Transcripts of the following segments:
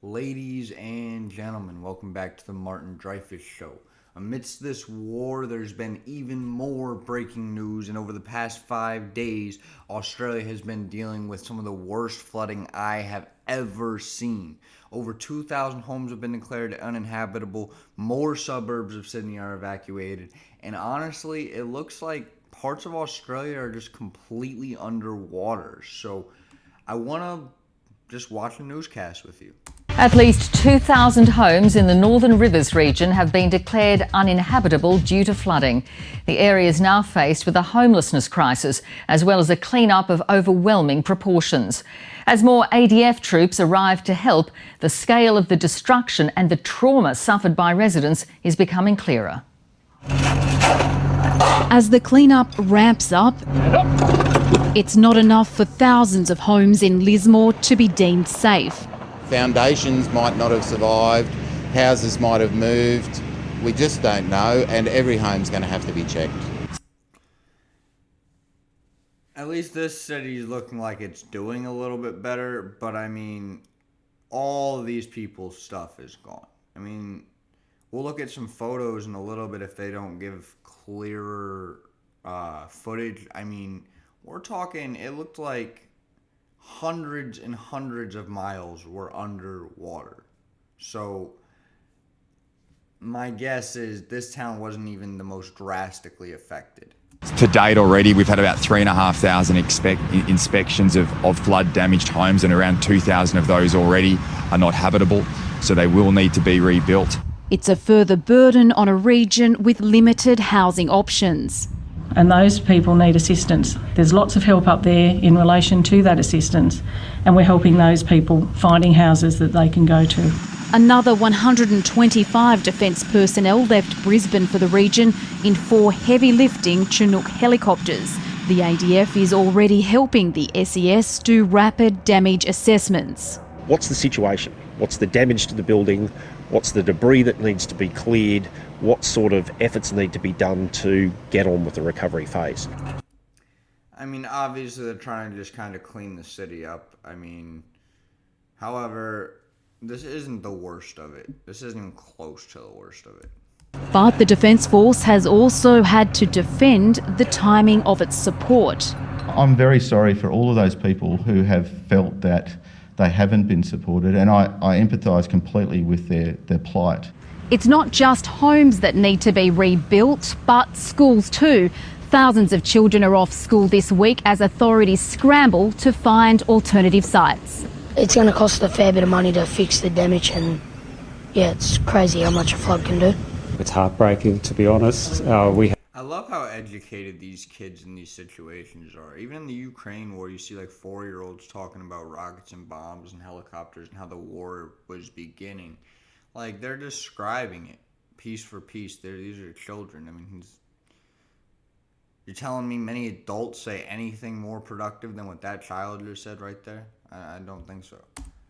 Ladies and gentlemen, welcome back to the Martin Dreyfuss Show. Amidst this war, there's been even more breaking news, and over the past 5 days, Australia has been dealing with some of the worst flooding I have ever seen. Over 2,000 homes have been declared uninhabitable, more suburbs of Sydney are evacuated, and honestly, it looks like parts of Australia are just completely underwater. So I want to just watch a newscast with you. At least 2,000 homes in the Northern Rivers region have been declared uninhabitable due to flooding. The area is now faced with a homelessness crisis, as well as a clean-up of overwhelming proportions. As more ADF troops arrive to help, the scale of the destruction and the trauma suffered by residents is becoming clearer. As the clean-up ramps up, it's not enough for thousands of homes in Lismore to be deemed safe. Foundations might not have survived, houses might have moved, we just don't know, and every home's going to have to be checked. At least this city is looking like it's doing a little bit better, but I mean, all of these people's stuff is gone. I mean, we'll look at some photos in a little bit if they don't give clearer footage. I mean, we're talking, it looked like hundreds and hundreds of miles were underwater. So my guess is this town wasn't even the most drastically affected. To date already, we've had about 3,500 inspections of flood damaged homes, and around 2,000 of those already are not habitable, so they will need to be rebuilt. It's a further burden on a region with limited housing options. And those people need assistance. There's lots of help up there in relation to that assistance, and we're helping those people finding houses that they can go to. Another 125 Defence personnel left Brisbane for the region in 4 heavy lifting Chinook helicopters. The ADF is already helping the SES do rapid damage assessments. What's the situation? What's the damage to the building? What's the debris that needs to be cleared? What sort of efforts need to be done to get on with the recovery phase? I mean, obviously they're trying to just kind of clean the city up. I mean, however, this isn't the worst of it. This isn't even close to the worst of it. But the Defence Force has also had to defend the timing of its support. I'm very sorry for all of those people who have felt that they haven't been supported, and I empathise completely with their plight. It's not just homes that need to be rebuilt, but schools too. Thousands of children are off school this week as authorities scramble to find alternative sites. It's going to cost a fair bit of money to fix the damage, and yeah, it's crazy how much a flood can do. It's heartbreaking, to be honest. I love how educated these kids in these situations are. Even in the Ukraine war, you see like 4-year-olds talking about rockets and bombs and helicopters and how the war was beginning. Like, they're describing it piece for piece. These are children. I mean, you're telling me many adults say anything more productive than what that child just said right there? I don't think so.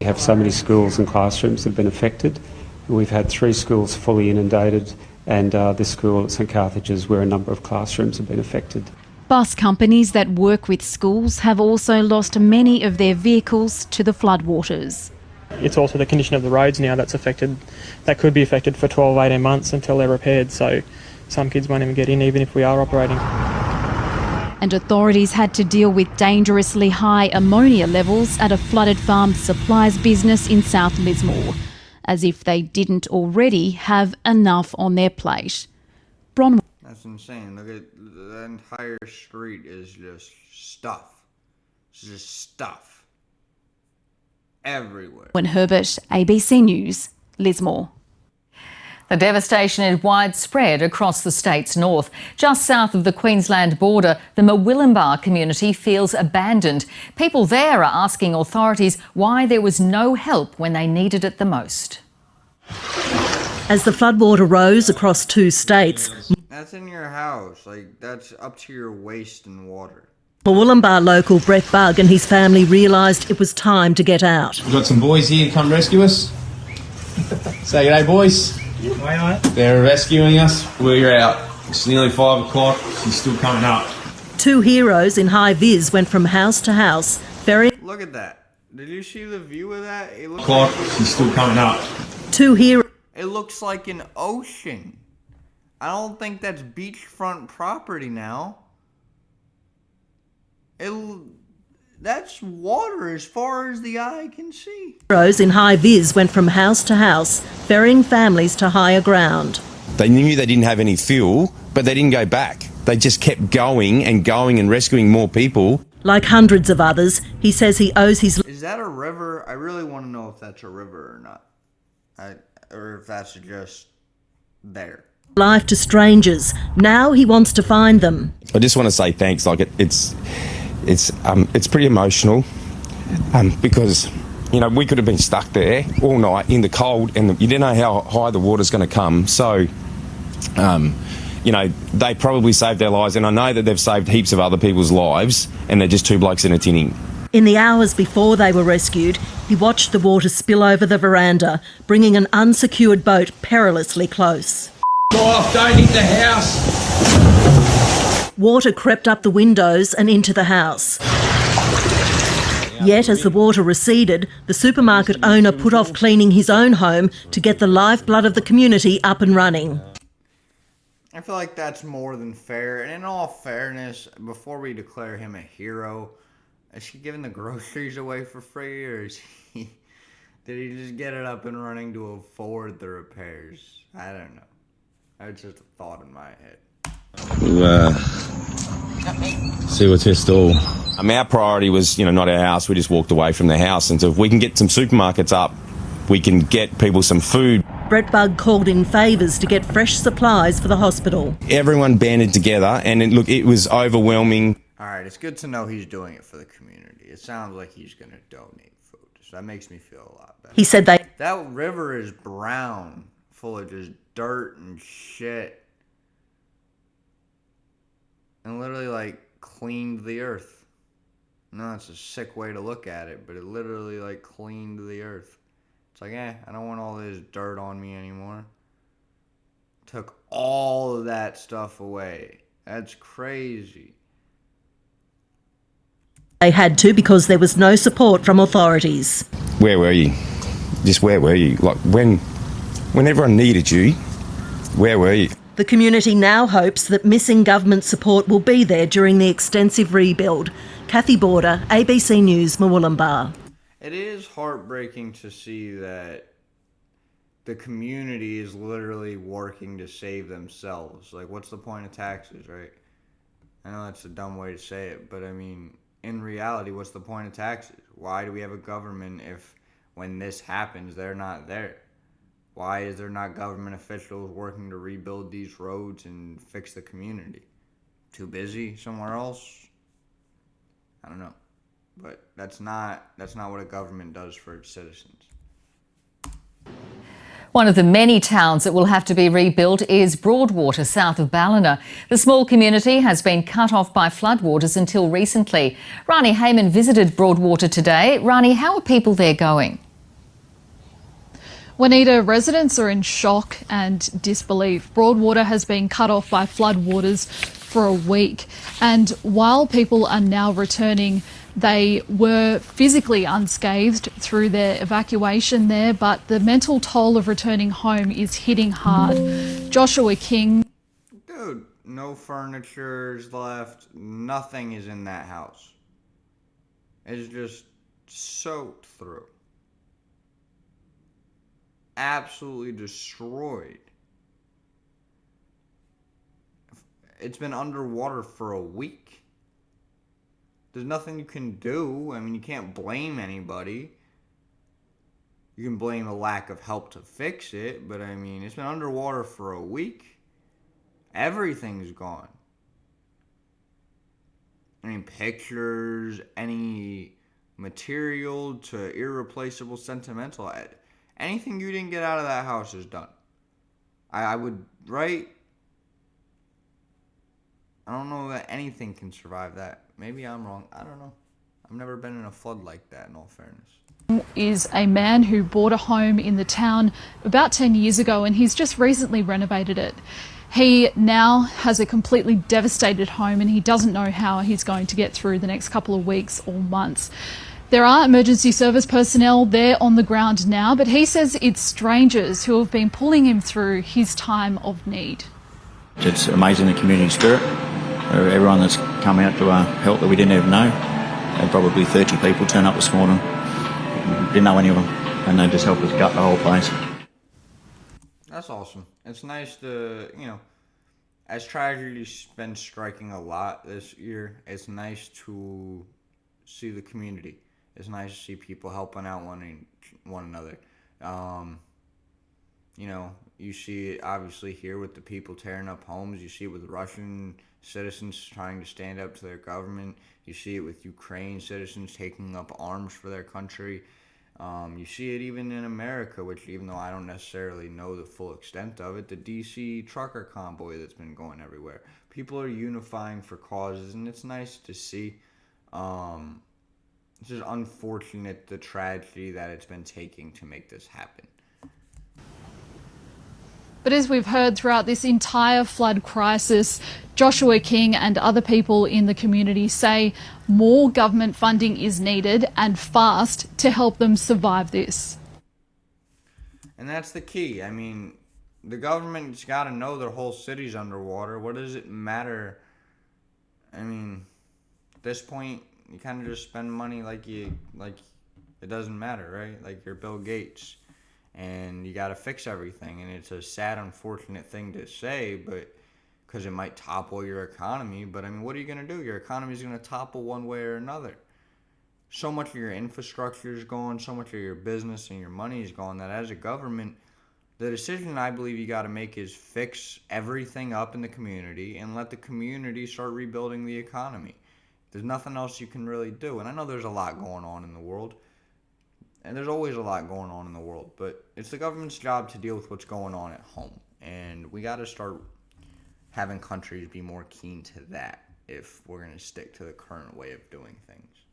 We have so many schools and classrooms that have been affected. We've had 3 schools fully inundated, and this school at St Carthage's, where a number of classrooms have been affected. Bus companies that work with schools have also lost many of their vehicles to the floodwaters. It's also the condition of the roads now that could be affected for 12, 18 months until they're repaired, so some kids won't even get in even if we are operating. And authorities had to deal with dangerously high ammonia levels at a flooded farm supplies business in South Lismore, as if they didn't already have enough on their plate. That's insane. Look at the entire street is just stuff. It's just stuff everywhere. When Herbert, ABC News, Lismore. The devastation is widespread across the state's north. Just south of the Queensland border, the Murwillumbah community feels abandoned. People there are asking authorities why there was no help when they needed it the most. As the floodwater rose across 2 states, That's in your house. Like, that's up to your waist in water. Murwillumbah local Brett Bugg and his family realised it was time to get out. We've got some boys here to come rescue us. Say g'day, boys. They're rescuing us. We're out. It's nearly 5 o'clock. She's still coming up. 2 heroes in high vis went from house to house, ferrying Look at that. Did you see the view of that? It looks Clock is still coming up. 2 heroes. It looks like an ocean. I don't think that's beachfront property now. That's water as far as the eye can see. Heroes in high vis went from house to house, ferrying families to higher ground. They knew they didn't have any fuel, but they didn't go back. They just kept going and rescuing more people. Like hundreds of others, he says he owes his... Is that a river? I really want to know if that's a river or not. Or if that's just there. ...life to strangers. Now he wants to find them. I just want to say thanks. Like it's pretty emotional because, you know, we could have been stuck there all night in the cold and you didn't know how high the water's going to come. So, you know, they probably saved their lives, and I know that they've saved heaps of other people's lives, and they're just two blokes in a tinning. In the hours before they were rescued, he watched the water spill over the veranda, bringing an unsecured boat perilously close. Oh, don't hit the house. Water crept up the windows and into the house. Yet, as the water receded, the supermarket owner put off cleaning his own home to get the lifeblood of the community up and running. I feel like that's more than fair. And in all fairness, before we declare him a hero, is he giving the groceries away for free, or did he just get it up and running to afford the repairs? I don't know. That's just a thought in my head. See what's his stall. Our priority was, you know, not our house. We just walked away from the house, and so if we can get some supermarkets up, we can get people some food. Brett Bugg called in favours to get fresh supplies for the hospital. Everyone banded together, and it was overwhelming. All right, it's good to know he's doing it for the community. It sounds like he's going to donate food, so that makes me feel a lot better. He said that river is brown, full of just dirt and shit, and literally like cleaned the earth. No, it's a sick way to look at it, but it literally like cleaned the earth. It's like, I don't want all this dirt on me anymore. Took all of that stuff away. That's crazy. They had to because there was no support from authorities. Where were you? Just where were you? Like when everyone needed you, where were you? The community now hopes that missing government support will be there during the extensive rebuild. Kathy Border, ABC News, Murwillumbah. It is heartbreaking to see that the community is literally working to save themselves. Like, what's the point of taxes, right? I know that's a dumb way to say it, but I mean, in reality, what's the point of taxes? Why do we have a government if when this happens, they're not there? Why is there not government officials working to rebuild these roads and fix the community? Too busy somewhere else? I don't know. But that's not what a government does for its citizens. One of the many towns that will have to be rebuilt is Broadwater, south of Ballina. The small community has been cut off by floodwaters until recently. Rani Heyman visited Broadwater today. Rani, how are people there going? Juanita, residents are in shock and disbelief. Broadwater has been cut off by floodwaters for a week, and while people are now returning, they were physically unscathed through their evacuation there, but the mental toll of returning home is hitting hard. Joshua King. Dude, no furniture is left. Nothing is in that house. It's just soaked through. Absolutely destroyed. It's been underwater for a week. There's nothing you can do. I mean, you can't blame anybody. You can blame the lack of help to fix it, but I mean, it's been underwater for a week. Everything's gone. Any pictures, any material to irreplaceable sentimental, anything you didn't get out of that house is done. I would, right? I don't know that anything can survive that. Maybe I'm wrong. I don't know. I've never been in a flood like that, in all fairness. Is a man who bought a home in the town about 10 years ago, and he's just recently renovated it. He now has a completely devastated home, and he doesn't know how he's going to get through the next couple of weeks or months. There are emergency service personnel there on the ground now, but he says it's strangers who have been pulling him through his time of need. It's amazing, the community spirit. Everyone that's come out to help that we didn't even know. And probably 30 people turn up this morning. Didn't know any of them, and they just helped us gut the whole place. That's awesome. It's nice to, as tragedy's been striking a lot this year, it's nice to see the community. It's nice to see people helping out one another. You see it obviously here with the people tearing up homes. You see it with Russian citizens trying to stand up to their government. You see it with Ukraine citizens taking up arms for their country. You see it even in America, which, even though I don't necessarily know the full extent of it, the DC trucker convoy that's been going everywhere. People are unifying for causes, and it's nice to see. It's just unfortunate, the tragedy that it's been taking to make this happen. But as we've heard throughout this entire flood crisis, Joshua King and other people in the community say more government funding is needed, and fast, to help them survive this. And that's the key. I mean, the government's got to know their whole city's underwater. What does it matter? I mean, at this point, you kind of just spend money like it doesn't matter, right? Like you're Bill Gates. And you got to fix everything. And it's a sad, unfortunate thing to say, but because it might topple your economy. But, I mean, what are you going to do? Your economy is going to topple one way or another. So much of your infrastructure is gone. So much of your business and your money is gone that as a government, the decision I believe you got to make is fix everything up in the community and let the community start rebuilding the economy. There's nothing else you can really do. And I know there's a lot going on in the world. And there's always a lot going on in the world, but it's the government's job to deal with what's going on at home. And we got to start having countries be more keen to that if we're going to stick to the current way of doing things.